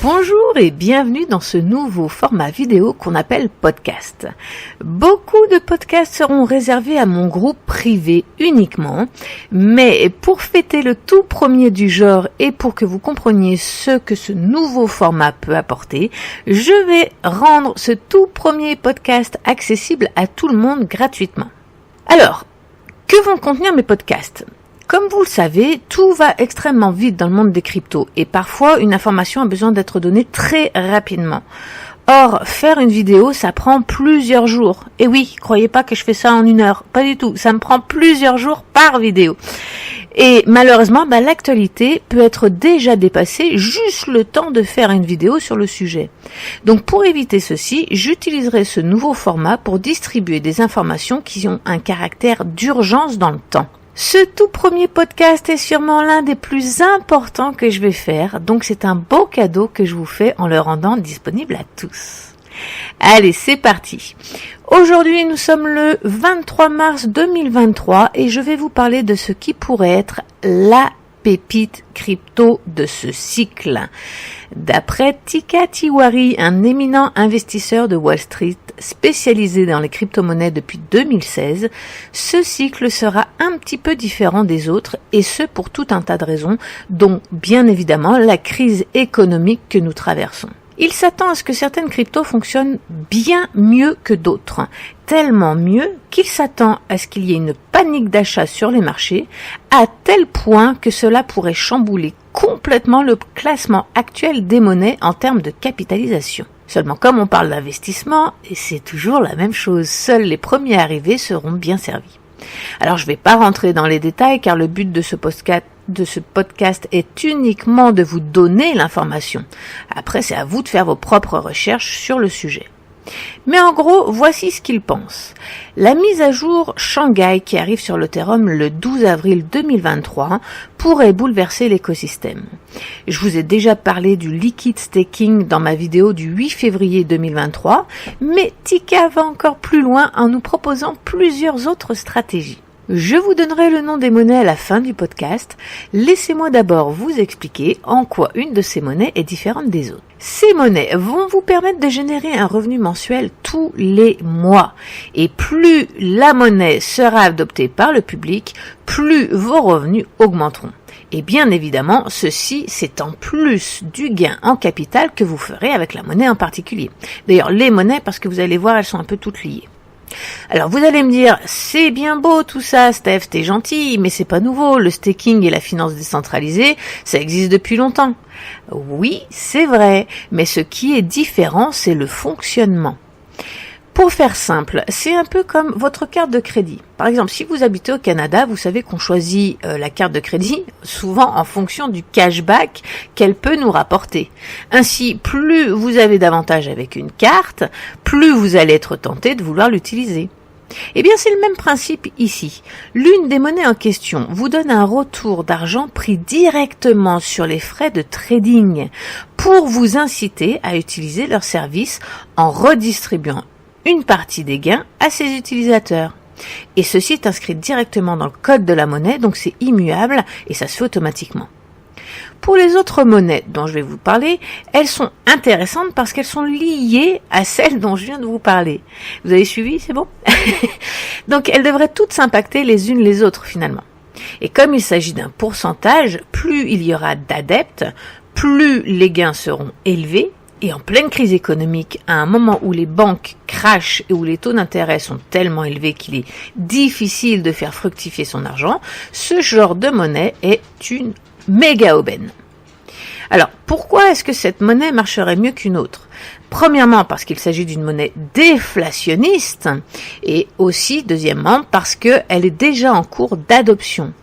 Bonjour et bienvenue dans ce nouveau format vidéo qu'on appelle podcast. Beaucoup de podcasts seront réservés à mon groupe privé uniquement, mais pour fêter le tout premier du genre et pour que vous compreniez ce que ce nouveau format peut apporter, je vais rendre ce tout premier podcast accessible à tout le monde gratuitement. Alors, que vont contenir mes podcasts ? Comme vous le savez, tout va extrêmement vite dans le monde des cryptos et parfois une information a besoin d'être donnée très rapidement. Or, faire une vidéo, ça prend plusieurs jours. Et oui, croyez pas que je fais ça en 1 heure, pas du tout. Ça me prend plusieurs jours par vidéo. Et malheureusement, l'actualité peut être déjà dépassée juste le temps de faire une vidéo sur le sujet. Donc pour éviter ceci, j'utiliserai ce nouveau format pour distribuer des informations qui ont un caractère d'urgence dans le temps. Ce tout premier podcast est sûrement l'un des plus importants que je vais faire, donc c'est un beau cadeau que je vous fais en le rendant disponible à tous. Allez, c'est parti. Aujourd'hui, nous sommes le 23 mars 2023 et je vais vous parler de ce qui pourrait être la pépite crypto de ce cycle. D'après Teeka Tiwari, un éminent investisseur de Wall Street spécialisé dans les crypto-monnaies depuis 2016, ce cycle sera un petit peu différent des autres et ce pour tout un tas de raisons, dont bien évidemment la crise économique que nous traversons. Il s'attend à ce que certaines cryptos fonctionnent bien mieux que d'autres, tellement mieux qu'il s'attend à ce qu'il y ait une panique d'achat sur les marchés, à tel point que cela pourrait chambouler complètement le classement actuel des monnaies en termes de capitalisation. Seulement comme on parle d'investissement, et c'est toujours la même chose, seuls les premiers arrivés seront bien servis. Alors je ne vais pas rentrer dans les détails car le but de ce podcast est uniquement de vous donner l'information. Après, c'est à vous de faire vos propres recherches sur le sujet. Mais en gros, voici ce qu'il pense. La mise à jour Shanghai qui arrive sur l'Ethereum le 12 avril 2023 pourrait bouleverser l'écosystème. Je vous ai déjà parlé du liquid staking dans ma vidéo du 8 février 2023, mais Teeka va encore plus loin en nous proposant plusieurs autres stratégies. Je vous donnerai le nom des monnaies à la fin du podcast. Laissez-moi d'abord vous expliquer en quoi une de ces monnaies est différente des autres. Ces monnaies vont vous permettre de générer un revenu mensuel tous les mois. Et plus la monnaie sera adoptée par le public, plus vos revenus augmenteront. Et bien évidemment, ceci, c'est en plus du gain en capital que vous ferez avec la monnaie en particulier. D'ailleurs, les monnaies, parce que vous allez voir, elles sont un peu toutes liées. Alors vous allez me dire, c'est bien beau tout ça, Steph, t'es gentil, mais c'est pas nouveau, le staking et la finance décentralisée, ça existe depuis longtemps. Oui, c'est vrai, mais ce qui est différent, c'est le fonctionnement. Pour faire simple, c'est un peu comme votre carte de crédit. Par exemple, si vous habitez au Canada, vous savez qu'on choisit la carte de crédit souvent en fonction du cashback qu'elle peut nous rapporter. Ainsi, plus vous avez d'avantages avec une carte, plus vous allez être tenté de vouloir l'utiliser. Eh bien, c'est le même principe ici. L'une des monnaies en question vous donne un retour d'argent pris directement sur les frais de trading pour vous inciter à utiliser leur service en redistribuant une partie des gains à ses utilisateurs. Et ceci est inscrit directement dans le code de la monnaie, donc c'est immuable et ça se fait automatiquement. Pour les autres monnaies dont je vais vous parler, elles sont intéressantes parce qu'elles sont liées à celles dont je viens de vous parler. Vous avez suivi, c'est bon ? Donc elles devraient toutes s'impacter les unes les autres finalement. Et comme il s'agit d'un pourcentage, plus il y aura d'adeptes, plus les gains seront élevés. Et en pleine crise économique, à un moment où les banques crachent et où les taux d'intérêt sont tellement élevés qu'il est difficile de faire fructifier son argent, ce genre de monnaie est une méga aubaine. Alors, pourquoi est-ce que cette monnaie marcherait mieux qu'une autre ? Premièrement, parce qu'il s'agit d'une monnaie déflationniste et aussi, deuxièmement, parce qu'elle est déjà en cours d'adoption.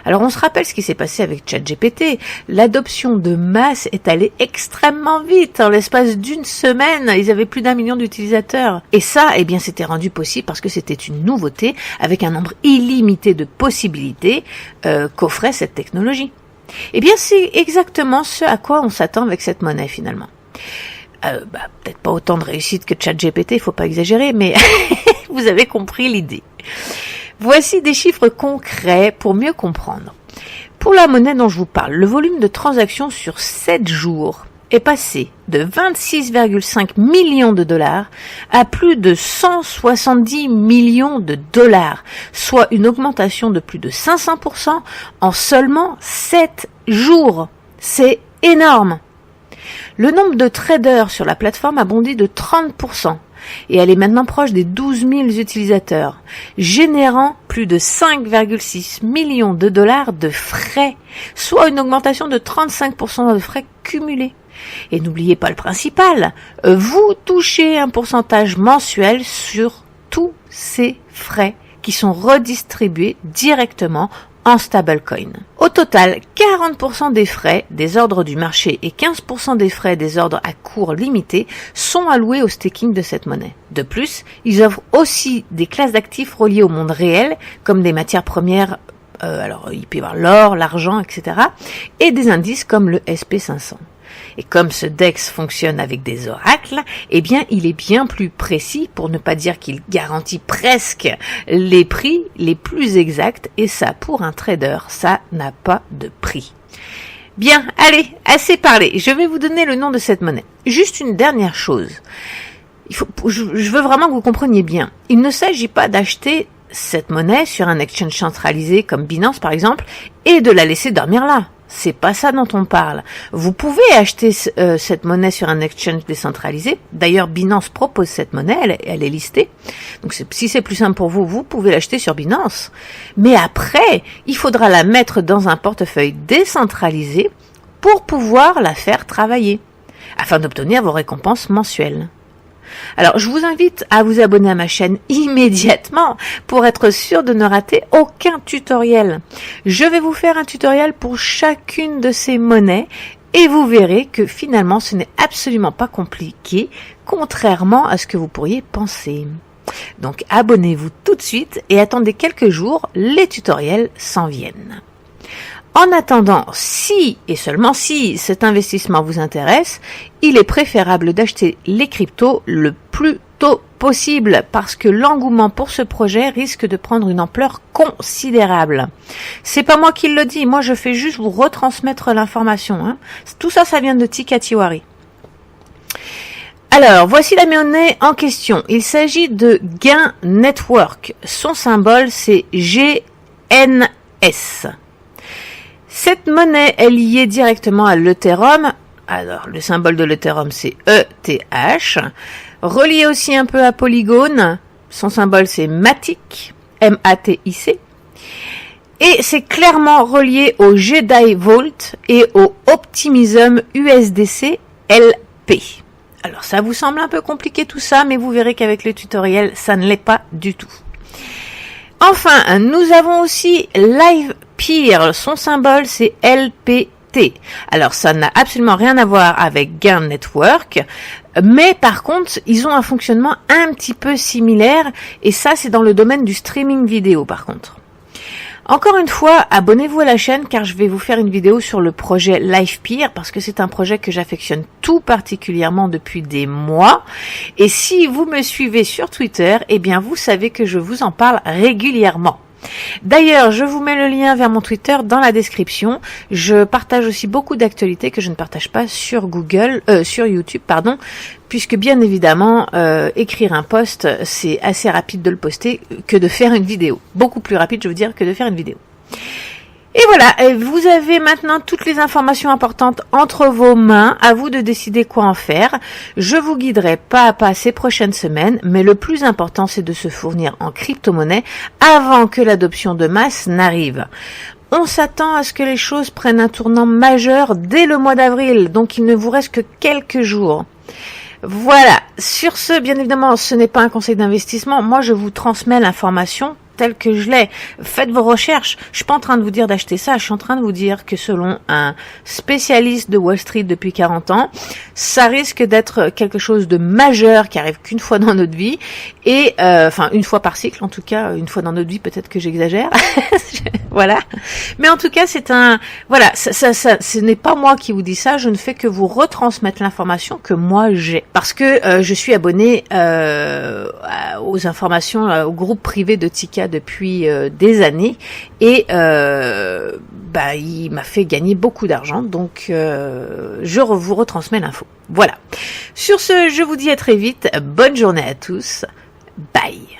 Alors on se rappelle ce qui s'est passé avec ChatGPT. L'adoption de masse est allée extrêmement vite. En l'espace d'1 semaine, ils avaient plus d'1 million d'utilisateurs. Et ça, eh bien, c'était rendu possible parce que c'était une nouveauté avec un nombre illimité de possibilités qu'offrait cette technologie. Eh bien, c'est exactement ce à quoi on s'attend avec cette monnaie finalement. Peut-être pas autant de réussite que ChatGPT, il faut pas exagérer, mais vous avez compris l'idée. Voici des chiffres concrets pour mieux comprendre. Pour la monnaie dont je vous parle, le volume de transactions sur 7 jours est passé de 26,5 millions de dollars à plus de 170 millions de dollars, soit une augmentation de plus de 500% en seulement 7 jours. C'est énorme. Le nombre de traders sur la plateforme a bondi de 30% et elle est maintenant proche des 12 000 utilisateurs, générant plus de 5,6 millions de dollars de frais, soit une augmentation de 35% de frais cumulés. Et n'oubliez pas le principal, vous touchez un pourcentage mensuel sur tous ces frais qui sont redistribués directement en stablecoin. Au total, 40% des frais des ordres du marché et 15% des frais des ordres à cours limité sont alloués au staking de cette monnaie. De plus, ils offrent aussi des classes d'actifs reliées au monde réel, comme des matières premières, alors il peut y avoir l'or, l'argent, etc., et des indices comme le SP500. Et comme ce DEX fonctionne avec des oracles, eh bien, il est bien plus précis, pour ne pas dire qu'il garantit presque les prix les plus exacts, et ça, pour un trader, ça n'a pas de prix. Bien, allez, assez parlé, je vais vous donner le nom de cette monnaie. Juste une dernière chose, je veux vraiment que vous compreniez bien, il ne s'agit pas d'acheter cette monnaie sur un exchange centralisé comme Binance par exemple, et de la laisser dormir là. C'est pas ça dont on parle. Vous pouvez acheter cette monnaie sur un exchange décentralisé. D'ailleurs, Binance propose cette monnaie, elle est listée. Donc si c'est plus simple pour vous, vous pouvez l'acheter sur Binance. Mais après, il faudra la mettre dans un portefeuille décentralisé pour pouvoir la faire travailler, afin d'obtenir vos récompenses mensuelles. Alors, je vous invite à vous abonner à ma chaîne immédiatement pour être sûr de ne rater aucun tutoriel. Je vais vous faire un tutoriel pour chacune de ces monnaies et vous verrez que finalement, ce n'est absolument pas compliqué, contrairement à ce que vous pourriez penser. Donc, abonnez-vous tout de suite et attendez quelques jours, les tutoriels s'en viennent. En attendant, si et seulement si cet investissement vous intéresse, il est préférable d'acheter les cryptos le plus tôt possible parce que l'engouement pour ce projet risque de prendre une ampleur considérable. C'est pas moi qui le dis, moi je fais juste vous retransmettre l'information. Hein. Tout ça, ça vient de Tikatiwari. Alors, voici la monnaie en question. Il s'agit de Gain Network. Son symbole, c'est GNS. Cette monnaie est liée directement à l'Ethereum. Alors, le symbole de l'Ethereum, c'est ETH. Relié aussi un peu à Polygon. Son symbole, c'est Matic. M-A-T-I-C. Et c'est clairement relié au Jedi Vault et au Optimism USDC LP. Alors, ça vous semble un peu compliqué tout ça, mais vous verrez qu'avec le tutoriel, ça ne l'est pas du tout. Enfin, nous avons aussi LivePeer. Son symbole, c'est LPT. Alors, ça n'a absolument rien à voir avec Gain Network, mais par contre, ils ont un fonctionnement un petit peu similaire, et ça, c'est dans le domaine du streaming vidéo, par contre. Encore une fois, abonnez-vous à la chaîne car je vais vous faire une vidéo sur le projet LivePeer parce que c'est un projet que j'affectionne tout particulièrement depuis des mois. Et si vous me suivez sur Twitter, eh bien vous savez que je vous en parle régulièrement. D'ailleurs, je vous mets le lien vers mon Twitter dans la description. Je partage aussi beaucoup d'actualités que je ne partage pas sur sur YouTube, puisque bien évidemment, écrire un post, c'est assez rapide de le poster que de faire une vidéo. Beaucoup plus rapide, je veux dire, que de faire une vidéo. Et voilà, vous avez maintenant toutes les informations importantes entre vos mains, à vous de décider quoi en faire. Je vous guiderai pas à pas ces prochaines semaines, mais le plus important c'est de se fournir en crypto-monnaie avant que l'adoption de masse n'arrive. On s'attend à ce que les choses prennent un tournant majeur dès le mois d'avril, donc il ne vous reste que quelques jours. Voilà, sur ce, bien évidemment, ce n'est pas un conseil d'investissement, moi je vous transmets l'information telle que je l'ai. Faites vos recherches. Je suis pas en train de vous dire d'acheter ça, je suis en train de vous dire que selon un spécialiste de Wall Street depuis 40 ans, ça risque d'être quelque chose de majeur qui arrive qu'une fois dans notre vie et enfin une fois par cycle en tout cas, une fois dans notre vie, peut-être que j'exagère. Voilà. Mais en tout cas, c'est ce n'est pas moi qui vous dis ça, je ne fais que vous retransmettre l'information que moi j'ai parce que je suis abonné aux informations au groupe privé de Tika déjà depuis des années et il m'a fait gagner beaucoup d'argent, donc je vous retransmets l'info. Voilà. Sur ce, je vous dis à très vite. Bonne journée à tous. Bye.